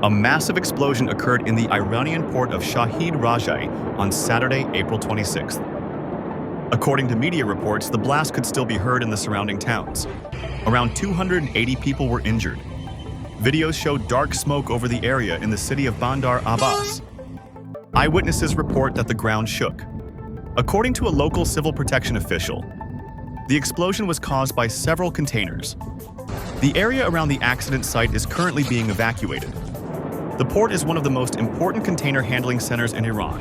A massive explosion occurred in the Iranian port of Shahid Rajaee on Saturday, April 26th. According to media reports, the blast could still be heard in the surrounding towns. Around 280 people were injured. Videos showed dark smoke over the area in the city of Bandar Abbas. Eyewitnesses report that the ground shook. According to a local civil protection official, the explosion was caused by several containers. The area around the accident site is currently being evacuated. The port is one of the most important container handling centers in Iran.